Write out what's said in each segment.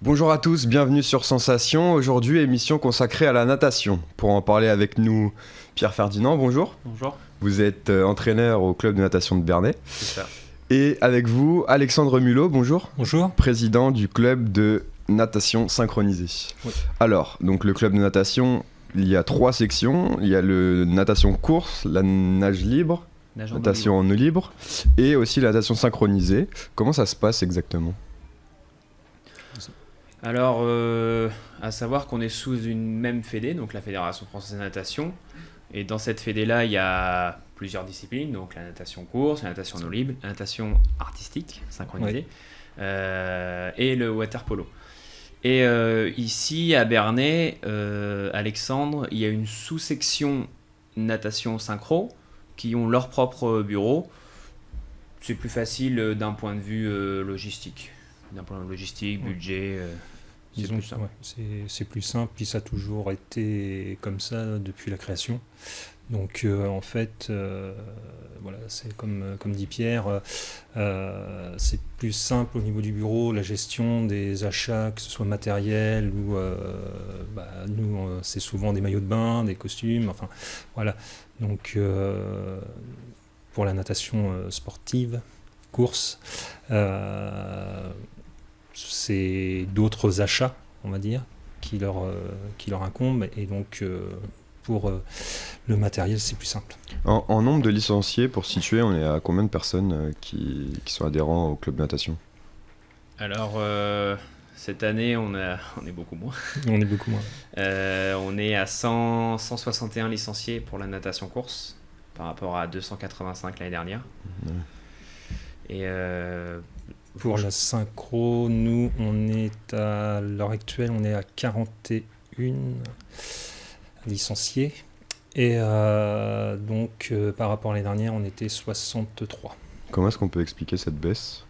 Bonjour à tous, bienvenue sur Sensation. Aujourd'hui, émission consacrée à la natation. Pour en parler avec nous, Pierre Ferdinand, bonjour. Bonjour. Vous êtes entraîneur au club de natation de Bernay. C'est ça. Et avec vous, Alexandre Mulot, bonjour. Bonjour. Président du club de natation synchronisée. Oui. Alors, donc le club de natation, il y a 3 sections. Il y a le natation course, la nage libre, natation en eau libre, et aussi la natation synchronisée. Comment ça se passe exactement ? Alors, à savoir qu'on est sous une même fédé, donc la Fédération Française de Natation. Et dans cette fédé-là, il y a plusieurs disciplines, donc la natation course, la natation en eau libre, la natation artistique, synchronisée, et le water polo. Et ici, à Bernay, Alexandre, il y a une sous-section natation synchro qui ont leur propre bureau. C'est plus facile d'un point de vue logistique. D'un point de vue logistique, budget, c'est Disons plus simple. c'est plus simple, puis ça a toujours été comme ça depuis la création. Donc en fait, voilà, c'est comme dit Pierre, c'est plus simple au niveau du bureau, la gestion des achats, que ce soit matériel ou nous, c'est souvent des maillots de bain, des costumes, enfin voilà. Donc pour la natation sportive, course, c'est d'autres achats, on va dire, qui leur incombent, et donc pour le matériel, c'est plus simple. En nombre de licenciés, pour situer, on est à combien de personnes qui sont adhérents au club de natation ? Alors, cette année, on est beaucoup moins. On est beaucoup moins. On est à 161 licenciés pour la natation course, par rapport à 285 l'année dernière. Ouais. Et Pour la synchro, nous, on est à l'heure actuelle, on est à 41 licenciés. Et donc, par rapport à l'année dernière, on était 63. Comment est-ce qu'on peut expliquer cette baisse ?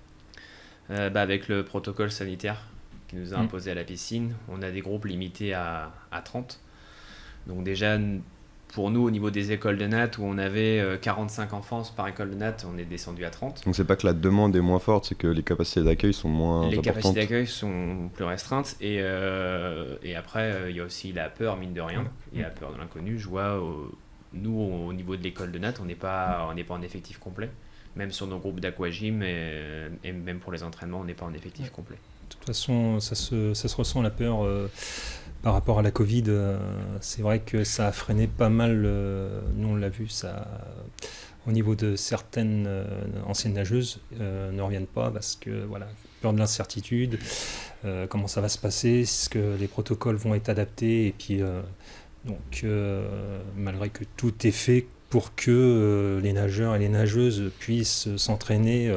avec le protocole sanitaire qui nous a imposé à la piscine, on a des groupes limités à 30. Donc déjà, pour nous, au niveau des écoles de nat, où on avait 45 enfants par école de nat, on est descendu à 30. Donc c'est pas que la demande est moins forte, c'est que les capacités d'accueil sont moins Les importantes. capacités d'accueil sont plus restreintes. Et après, il y a aussi la peur, mine de rien. Il y a la peur de l'inconnu. Je vois, nous, au niveau de l'école de nat, on n'est pas en effectif complet. Même sur nos groupes d'aquagym et même pour les entraînements, on n'est pas en effectif complet. De toute façon, ça se ressent, la peur par rapport à la Covid. C'est vrai que ça a freiné pas mal, nous on l'a vu, ça, au niveau de certaines anciennes nageuses, ne reviennent pas parce que, voilà, peur de l'incertitude, comment ça va se passer, est-ce que les protocoles vont être adaptés, et puis donc malgré que tout est fait pour que les nageurs et les nageuses puissent s'entraîner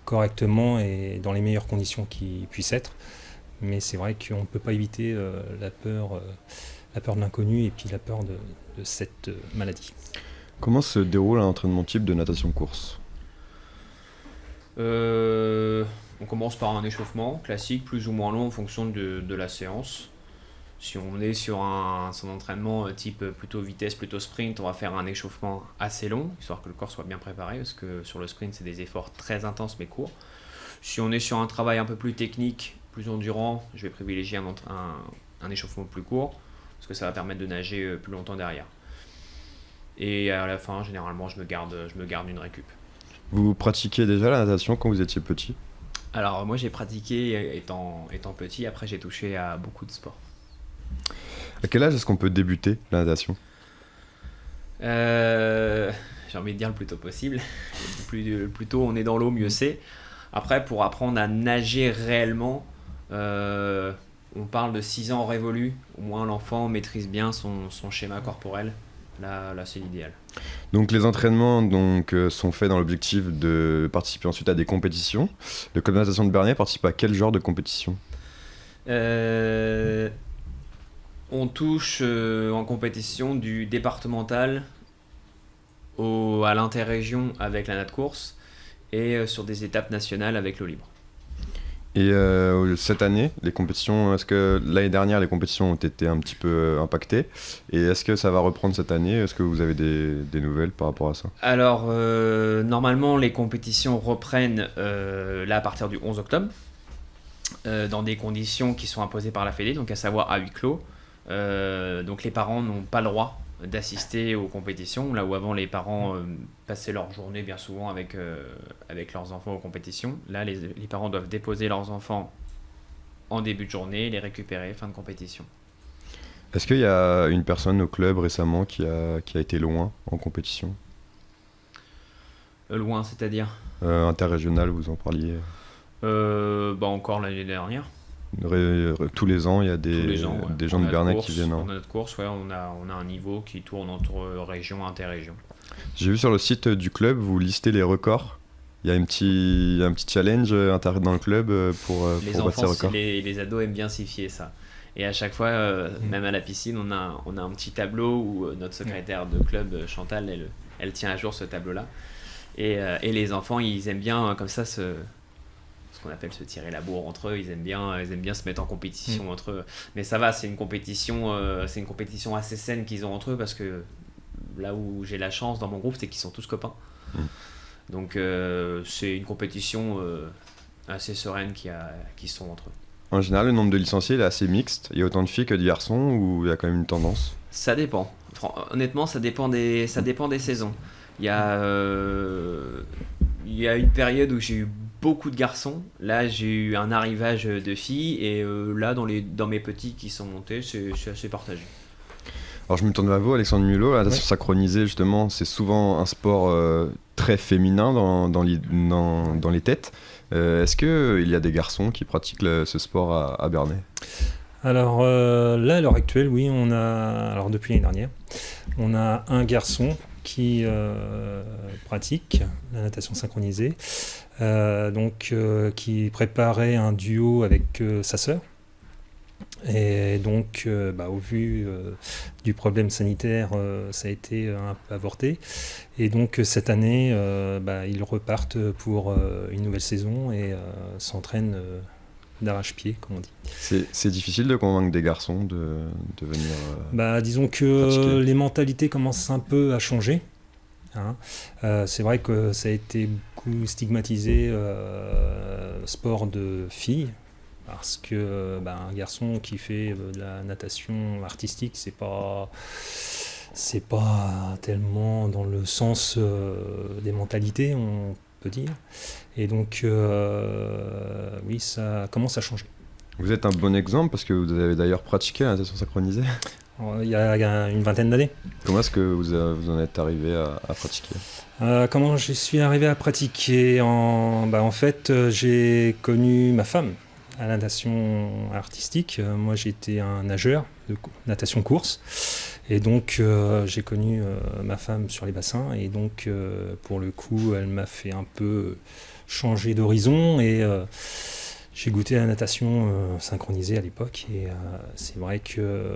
correctement et dans les meilleures conditions qui puissent être. Mais c'est vrai qu'on ne peut pas éviter la peur de l'inconnu et puis la peur de cette maladie. Comment se déroule un entraînement type de natation course ? On commence par un échauffement classique, plus ou moins long en fonction de la séance. Si on est sur son entraînement type plutôt vitesse, plutôt sprint, on va faire un échauffement assez long, histoire que le corps soit bien préparé, parce que sur le sprint, c'est des efforts très intenses mais courts. Si on est sur un travail un peu plus technique, plus endurant, je vais privilégier un échauffement plus court, parce que ça va permettre de nager plus longtemps derrière. Et à la fin, généralement, je me garde une récup. Vous pratiquiez déjà la natation quand vous étiez petit ? Alors moi, j'ai pratiqué étant petit, après j'ai touché à beaucoup de sports. À quel âge est-ce qu'on peut débuter la natation ? J'ai envie de dire le plus tôt possible. Plus tôt on est dans l'eau, mieux c'est. Après, pour apprendre à nager réellement, on parle de 6 ans révolus. Au moins l'enfant maîtrise bien son schéma corporel. Là c'est l'idéal. Donc les entraînements sont faits dans l'objectif de participer ensuite à des compétitions. Le club de natation de Bernay participe à quel genre de compétition ? On touche en compétition du départemental à l'interrégion avec la nat course et sur des étapes nationales avec l'eau libre. Et cette année, les compétitions, est-ce que l'année dernière les compétitions ont été un petit peu impactées ? Et est-ce que ça va reprendre cette année ? Est-ce que vous avez des nouvelles par rapport à ça ? Alors, normalement, les compétitions reprennent là à partir du 11 octobre. dans des conditions qui sont imposées par la Fédé, donc à savoir à huis clos. Donc les parents n'ont pas le droit d'assister aux compétitions, là où avant les parents passaient leur journée bien souvent avec leurs enfants aux compétitions. Là, les parents doivent déposer leurs enfants en début de journée, les récupérer fin de compétition. Est-ce qu'il y a une personne au club récemment qui a été loin en compétition ? Loin, c'est-à-dire interrégional, vous en parliez. Encore l'année dernière. Tous les ans, il y a des gens de Bernay course, qui viennent. Dans notre course, ouais, on a un niveau qui tourne entre régions et interrégions. J'ai vu sur le site du club, vous listez les records. Il y a un petit challenge dans le club pour battre ces records. Les ados aiment bien s'y fier, ça. Et à chaque fois, même à la piscine, on a un petit tableau où notre secrétaire de club, Chantal, elle tient à jour ce tableau-là. Et les enfants, ils aiment bien comme ça ce qu'on appelle se tirer la bourre entre eux. Ils aiment bien se mettre en compétition entre eux. Mais ça va, c'est une compétition assez saine qu'ils ont entre eux, parce que là où j'ai la chance dans mon groupe, c'est qu'ils sont tous copains. Donc c'est une compétition assez sereine qui sont entre eux. En général, le nombre de licenciés est assez mixte. Il y a autant de filles que de garçons, ou il y a quand même une tendance ? Ça dépend. Honnêtement, ça dépend des saisons. Il y a une période où j'ai eu beaucoup de garçons. Là, j'ai eu un arrivage de filles. Et là, dans mes petits qui sont montés, c'est assez partagé. Alors, je me tourne vers vous, Alexandre Mulot. La natation synchronisée, justement, c'est souvent un sport très féminin dans les têtes. Est-ce qu'il y a des garçons qui pratiquent ce sport à Bernay ? Alors là, à l'heure actuelle, oui, alors depuis l'année dernière, on a un garçon qui pratique la natation synchronisée, qui préparait un duo avec sa sœur. Et donc, au vu du problème sanitaire, ça a été un peu avorté. Et donc, cette année, ils repartent pour une nouvelle saison et s'entraînent d'arrache-pied, comme on dit. C'est difficile de convaincre des garçons de venir disons que pratiquer. Les mentalités commencent un peu à changer. C'est vrai que ça a été beaucoup stigmatisé, sport de filles. Parce que un garçon qui fait de la natation artistique, c'est pas tellement dans le sens des mentalités, on peut dire. Et donc, oui, ça commence à changer. Vous êtes un bon exemple, parce que vous avez d'ailleurs pratiqué la natation synchronisée. Il y a une vingtaine d'années. Comment est-ce que vous en êtes arrivé à pratiquer ? Comment je suis arrivé à pratiquer en fait, j'ai connu ma femme à la natation artistique. Moi, j'étais un nageur de natation course. Et donc, j'ai connu ma femme sur les bassins. Et donc, pour le coup, elle m'a fait un peu changer d'horizon. Et j'ai goûté à la natation synchronisée à l'époque. Et c'est vrai que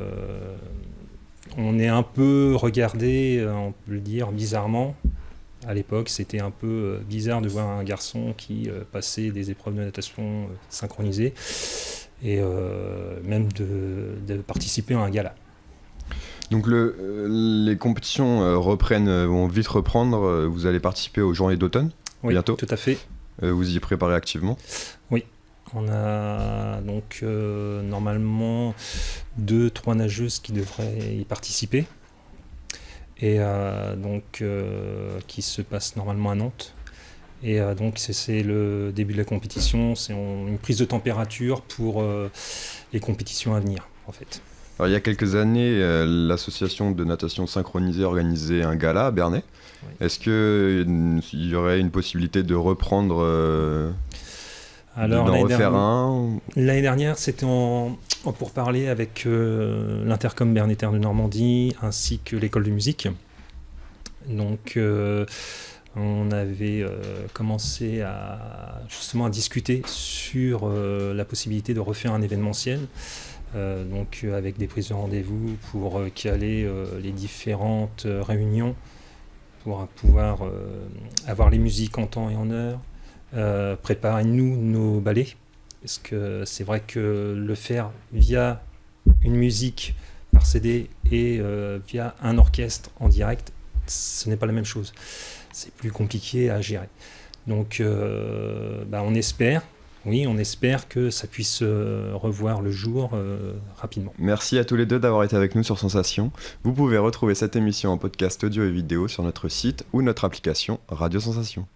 on est un peu regardé, on peut le dire, bizarrement. À l'époque, c'était un peu bizarre de voir un garçon qui passait des épreuves de natation synchronisées et même de participer à un gala. Donc les compétitions vont vite reprendre. Vous allez participer aux Journées d'automne bientôt ? Tout à fait. Vous y préparez activement ? Oui. On a donc normalement 2-3 nageuses qui devraient y participer. Et qui se passe normalement à Nantes. Et donc c'est le début de la compétition, c'est une prise de température pour les compétitions à venir, en fait. Alors, il y a quelques années, l'association de natation synchronisée organisait un gala à Bernay. Oui. Est-ce qu'il y aurait une possibilité de reprendre, d'en refaire un ? L'année dernière, c'était en pourparlers avec l'Intercom Bernay Terre de Normandie ainsi que l'école de musique. Donc on avait commencé à discuter sur la possibilité de refaire un événementiel, avec des prises de rendez-vous pour caler les différentes réunions pour pouvoir avoir les musiques en temps et en heure, préparer nos ballets. Parce que c'est vrai que le faire via une musique par CD et via un orchestre en direct, ce n'est pas la même chose. C'est plus compliqué à gérer. Donc on espère oui, on espère que ça puisse revoir le jour rapidement. Merci à tous les deux d'avoir été avec nous sur Sensation. Vous pouvez retrouver cette émission en podcast audio et vidéo sur notre site ou notre application Radio Sensation.